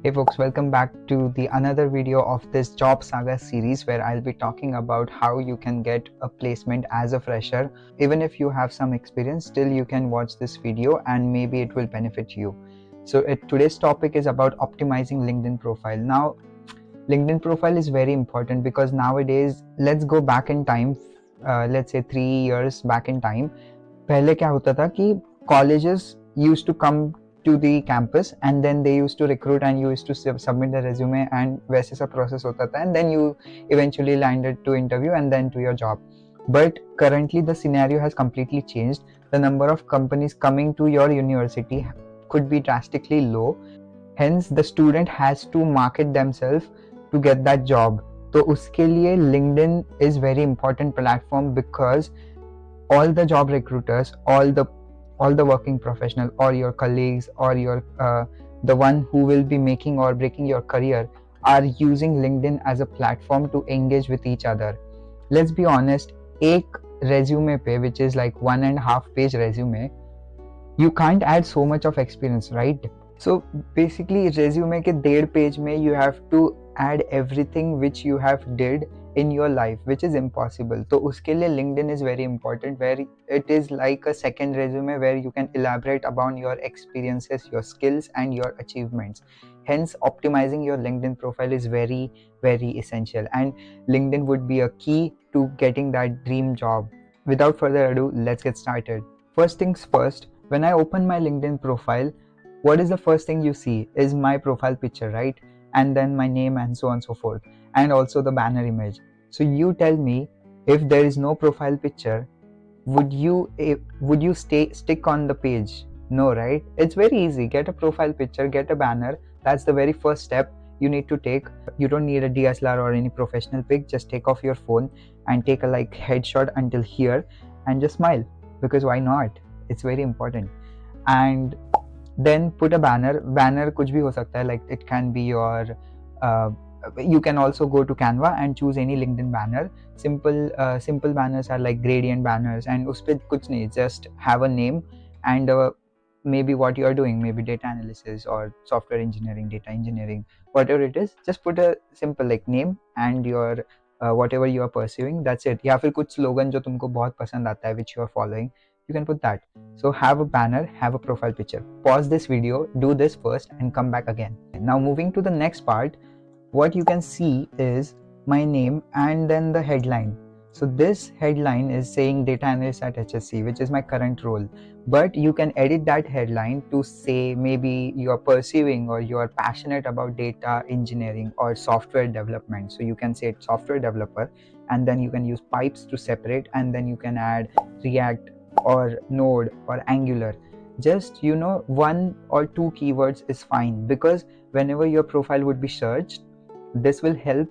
Hey folks, welcome back to the another video of this Job Saga series where I'll be talking about how you can get a placement as a fresher. Even if you have some experience, still you can watch this video and maybe it will benefit you. So today's topic is about optimizing LinkedIn profile. Now, LinkedIn profile is very important because nowadays, let's go back in time, let's say 3 years back in time. पहले क्या होता था कि colleges used to come to the campus and then they used to recruit and you used to submit the resume and वैसे सा process होता था and then you eventually landed to interview and then to your job. But currently the scenario has completely changed. The number of companies coming to your university could be drastically low. Hence the student has to market themselves to get that job. तो उसके लिए LinkedIn is very important platform because all the job recruiters, all the working professional or your colleagues or your the one who will be making or breaking your career are using LinkedIn as a platform to engage with each other. Let's be honest, एक resume पे, which is like 1.5 page resume, you can't add so much of experience, right? So basically resume के 1.5 page में you have to add everything which you have did in your life, which is impossible. So uske liye LinkedIn is very important, where it is like a second resume where you can elaborate about your experiences, your skills and your achievements. Hence optimizing your LinkedIn profile is very very essential, and LinkedIn would be a key to getting that dream job. Without further ado, let's get started. First things first, when I open my LinkedIn profile, what is the first thing you see is my profile picture, right? And then my name and so on and so forth, and also the banner image. So you tell me, if there is no profile picture, would you stick on the page? No, right? It's very easy. Get a profile picture, get a banner. That's the very first step you need to take. You don't need a DSLR or any professional pic. Just take off your phone and take a like headshot until here and just smile, because why not? It's very important. And then put a banner कुछ भी हो सकता है, like it can be your you can also go to Canva and choose any LinkedIn banner. Simple banners are like gradient banners, and उस पे कुछ नहीं, just have a name and maybe what you are doing, maybe data analysis or software engineering, data engineering, whatever it is, just put a simple like name and your whatever you are pursuing, that's it. या फिर कुछ slogan जो तुमको बहुत पसंद आता है which you are following, you can put that. So have a banner, have a profile picture. Pause this video, do this first and come back again. Now moving to the next part, what you can see is my name and then the headline. So this headline is saying data analyst at HSC, which is my current role. But you can edit that headline to say maybe you are pursuing or you are passionate about data engineering or software development. So you can say it's software developer, and then you can use pipes to separate, and then you can add React or Node or Angular. Just 1 or 2 keywords is fine, because whenever your profile would be searched, this will help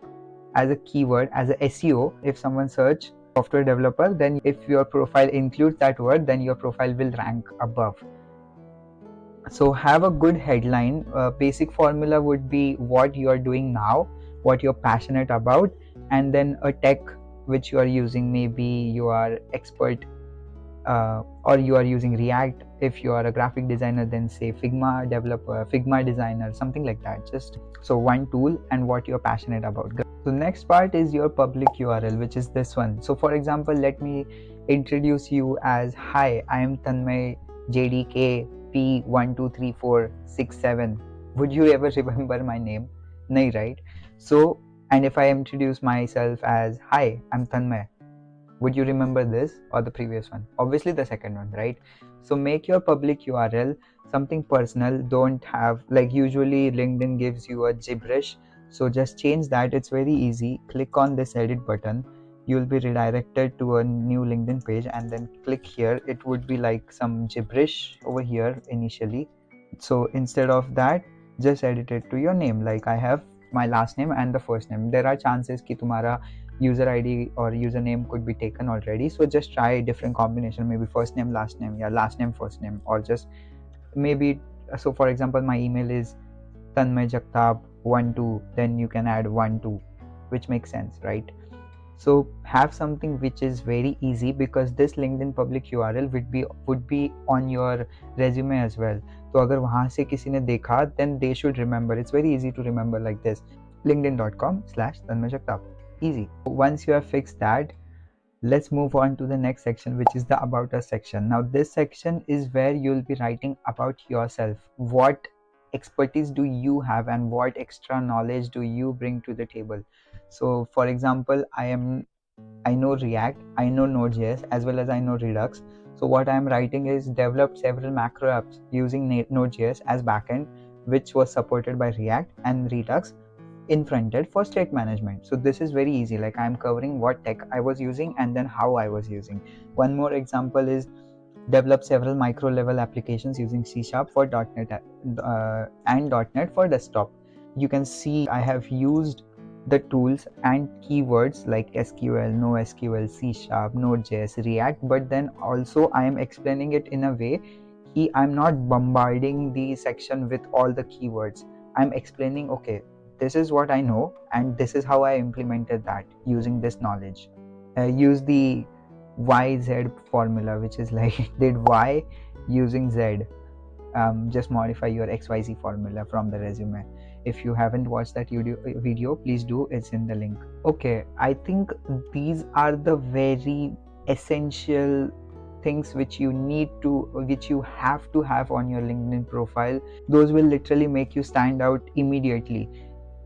as a keyword, as a SEO. If someone search software developer, then if your profile includes that word, then your profile will rank above. So have a good headline. Basic formula would be what you are doing now, what you're passionate about, and then a tech which you are using. Maybe you are expert or you are using React. If you are a graphic designer, then say Figma developer, Figma designer, something like that. Just so one tool and what you're passionate about. So next part is your public URL, which is this one. So for example, let me introduce you as, hi, I am Tanmay JDK P123467. Would you ever remember my name? No, right? So, and if I introduce myself as, hi, I'm Tanmay, would you remember this or the previous one? Obviously the second one, right? So make your public URL something personal. Don't have, like, usually LinkedIn gives you a gibberish, so just change that. It's very easy. Click on this edit button, you'll be redirected to a new LinkedIn page, and then click here. It would be like some gibberish over here initially, so instead of that, just edit it to your name. Like I have my last name and the first name. There are chances कि तुम्हारा user ID or username could be taken already, so just try different combination, maybe first name last name, yeah, last name first name, or just maybe, so for example my email is tanmayjagtap12, then you can add 12, which makes sense, right? So have something which is very easy, because this LinkedIn public URL would be on your resume as well. तो अगर वहाँ से किसी ने देखा then they should remember. It's very easy to remember like this. linkedin.com/tanmay easy. Once you have fixed that, let's move on to the next section, which is the about us section. Now this section is where you'll be writing about yourself. What expertise do you have and what extra knowledge do you bring to the table? So for example, I know React, I know Node.js, as well as I know Redux. So what I'm writing is developed several macro apps using Node.js as backend, which was supported by React, and Redux in frontend for state management. So this is very easy. Like I'm covering what tech I was using and then how I was using. One more example is develop several micro level applications using C# for .NET and .NET for desktop. You can see I have used the tools and keywords like SQL, NoSQL, C#, Node.js, React, but then also I am explaining it in a way I'm not bombarding the section with all the keywords. I'm explaining, okay, this is what I know and this is how I implemented that using this knowledge. Use the YZ formula, which is like did Y using Z. Just modify your XYZ formula from the resume. If you haven't watched that video, please do. It's in the link. Okay, I think these are the very essential things which you have to have on your LinkedIn profile. Those will literally make you stand out immediately.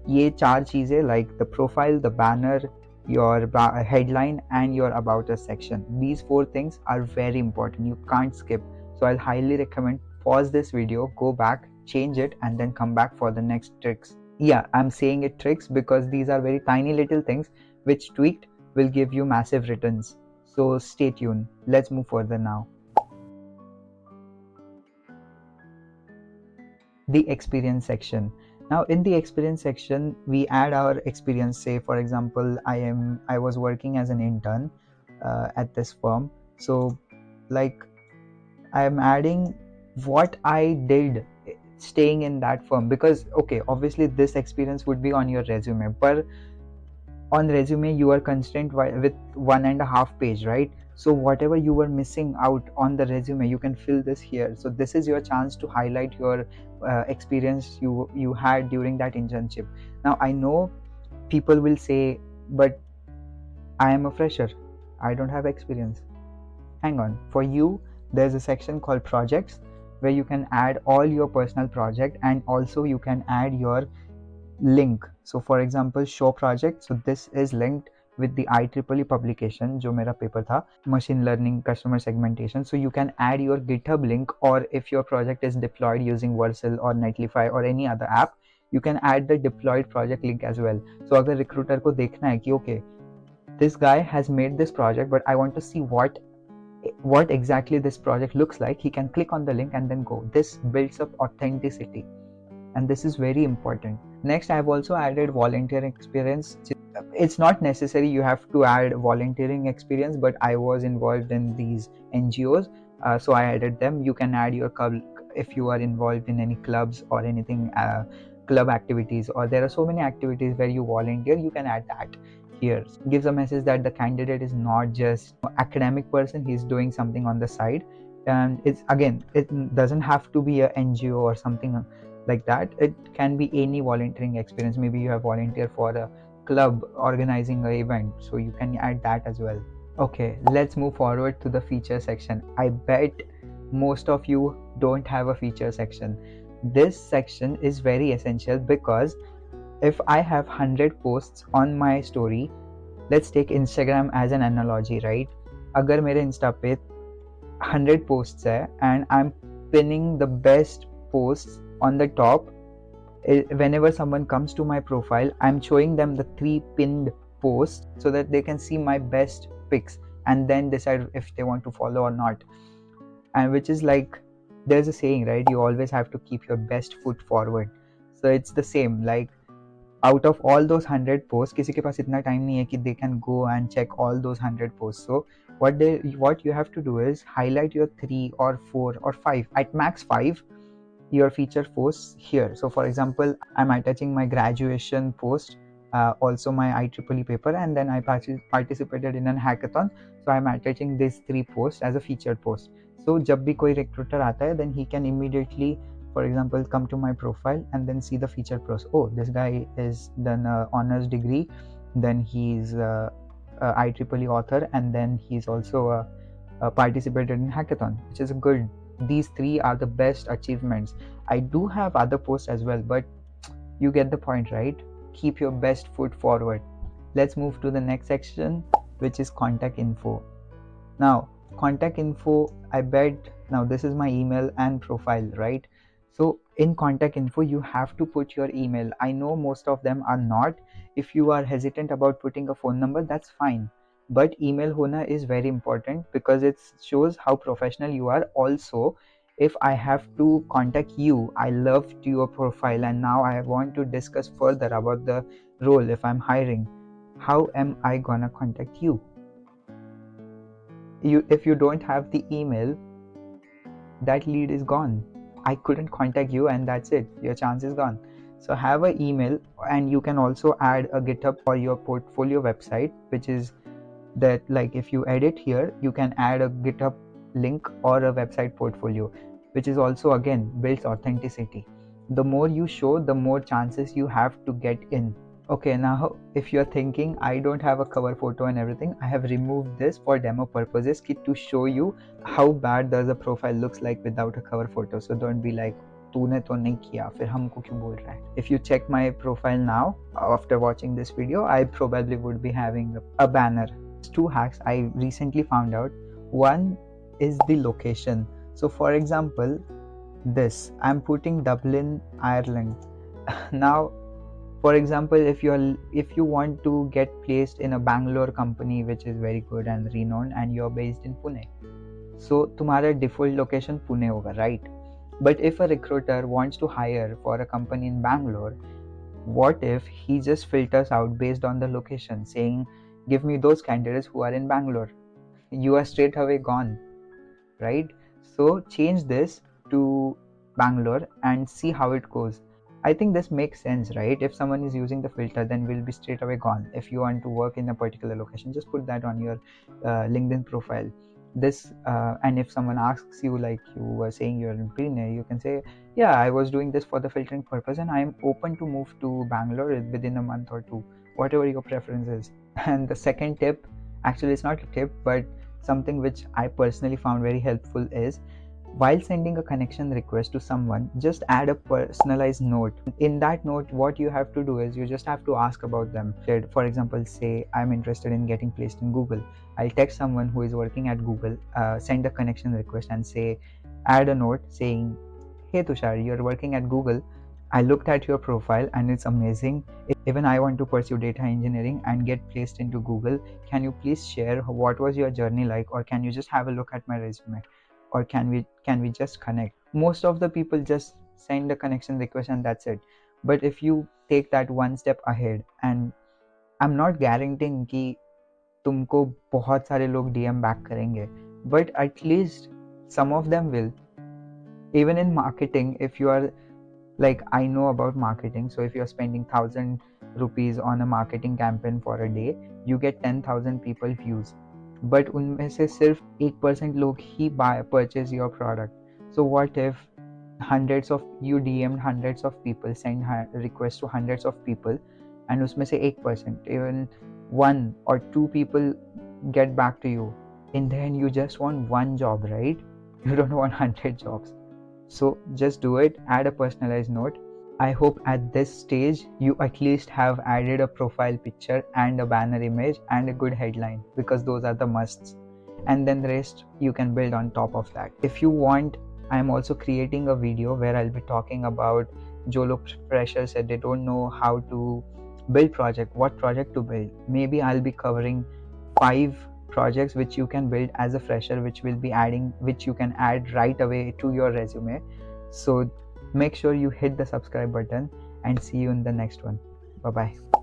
ये चार चीज़ें like the profile, the banner, your headline and your about us section. These four things are very important. You can't skip. So I'll highly recommend pause this video, go back, change it and then come back for the next tricks. Yeah, I'm saying it tricks because these are very tiny little things which tweaked will give you massive returns. So stay tuned. Let's move further now. The experience section. Now in the experience section we add our experience. Say for example, I was working as an intern at this firm, so like I am adding what I did staying in that firm, because okay, obviously this experience would be on your resume, but on resume you are constrained with 1.5 page, right? So whatever you were missing out on the resume, you can fill this here. So this is your chance to highlight your experience you had during that internship. Now I know people will say, but I am a fresher, I don't have experience. Hang on, for you there's a section called projects where you can add all your personal project and also you can add your link. So for example, show project, so this is linked with the IEEE publication जो मेरा paper था, machine learning customer segmentation. So you can add your GitHub link, or if your project is deployed using Vercel or Netlify or any other app, you can add the deployed project link as well. So अगर recruiter को देखना है कि okay, this guy has made this project but I want to see what exactly this project looks like, he can click on the link and then go. This builds up authenticity and this is very important. Next, I've also added volunteering experience. It's not necessary you have to add volunteering experience, but I was involved in these NGOs, so I added them. You can add your club if you are involved in any clubs or anything, club activities, or there are so many activities where you volunteer, you can add that here. Gives a message that the candidate is not just an academic person, he's doing something on the side. And it's again, it doesn't have to be a NGO or something like that. It can be any volunteering experience. Maybe you have volunteered for a club organizing an event, so you can add that as well. Okay, let's move forward to the feature section. I bet most of you don't have a feature section. This section is very essential because if I have 100 posts on my story, let's take Instagram as an analogy, right? अगर मेरे Insta पे 100 posts है and I'm pinning the best posts on the top, whenever someone comes to my profile, I'm showing them the 3 pinned posts so that they can see my best pics and then decide if they want to follow or not. And which is like, there's a saying, right? You always have to keep your best foot forward. So it's the same, like out of all those 100 posts, किसी के पास इतना time नहीं है कि they can go and check all those 100 posts. So what you have to do is highlight your 3 or 4 or 5, at max 5, your feature posts here. So for example, I'm attaching my graduation post, also my IEEE paper, and then I participated in a hackathon. So I'm attaching these 3 posts as a featured post. So जब भी कोई recruiter आता है, then he can immediately For example, come to my profile and then see the feature pros. Oh, this guy is done a honors degree, then he's a IEEE author, and then he's also participated in hackathon, which is good. These three are the best achievements. I do have other posts as well, but you get the point, right? Keep your best foot forward. Let's move to the next section, which is contact info. Now, contact info, I bet now this is my email and profile, right? So in contact info, you have to put your email. I know most of them are not. If you are hesitant about putting a phone number, that's fine. But email hona is very important because it shows how professional you are. Also, if I have to contact you, I loved your profile and now I want to discuss further about the role if I'm hiring. How am I gonna contact you? If you don't have the email, that lead is gone. I couldn't contact you and that's it, your chance is gone. So have an email, and you can also add a GitHub or your portfolio website, which is that, like, if you edit here, you can add a GitHub link or a website portfolio, which is also again builds authenticity. The more you show, the more chances you have to get in. Okay, now if you're thinking I don't have a cover photo and everything, I have removed this for demo purposes to show you how bad does a profile looks like without a cover photo. So don't be like तूने तो नहीं किया फिर हमको क्यों बोल रहा है. If you check my profile now after watching this video, I probably would be having a banner. Two hacks I recently found out. One is the location. So for example, this I'm putting Dublin, Ireland. Now for example, if you want to get placed in a Bangalore company which is very good and renowned and you're based in Pune, so तुम्हारा default location Pune होगा, right? But if a recruiter wants to hire for a company in Bangalore, what if he just filters out based on the location, saying give me those candidates who are in Bangalore? You are straight away gone, right? So change this to Bangalore and see how it goes. I think this makes sense, right? If someone is using the filter, then we'll be straight away gone. If you want to work in a particular location, just put that on your LinkedIn profile. This and if someone asks you, like you were saying you're in Pune, you can say, yeah, I was doing this for the filtering purpose and I'm open to move to Bangalore within a month or two, whatever your preference is. And the second tip, actually it's not a tip, but something which I personally found very helpful is, while sending a connection request to someone, just add a personalized note. In that note, what you have to do is you just have to ask about them. For example, say I'm interested in getting placed in Google. I'll text someone who is working at Google, send a connection request and say, add a note saying, hey Tushar, you're working at Google. I looked at your profile and it's amazing. Even I want to pursue data engineering and get placed into Google. Can you please share what was your journey like, or can you just have a look at my resume? Or can we just connect? Most of the people just send a connection request and that's it. But if you take that one step ahead, and I'm not guaranteeing कि तुमको बहुत सारे लोग DM back करेंगे, but at least some of them will. Even in marketing, if you are like, I know about marketing, so if you're spending 1,000 rupees on a marketing campaign for a day, you get 10,000 people views, but उनमें से सिर्फ 1% लोग ही purchase your product. So what if hundreds of you DM'd hundreds of people, send requests to hundreds of people, and उसमें से 1%, even 1 or 2 people get back to you. In the end, you just want one job, right? You don't want 100 jobs. So just do it, add a personalized note. I hope at this stage you at least have added a profile picture and a banner image and a good headline, because those are the musts. And then the rest you can build on top of that. If you want, I'm also creating a video where I'll be talking about जो लोग freshers said they don't know how to build project, what project to build. Maybe I'll be covering 5 projects which you can build as a fresher, which you can add right away to your resume. So make sure you hit the subscribe button and see you in the next one. Bye bye.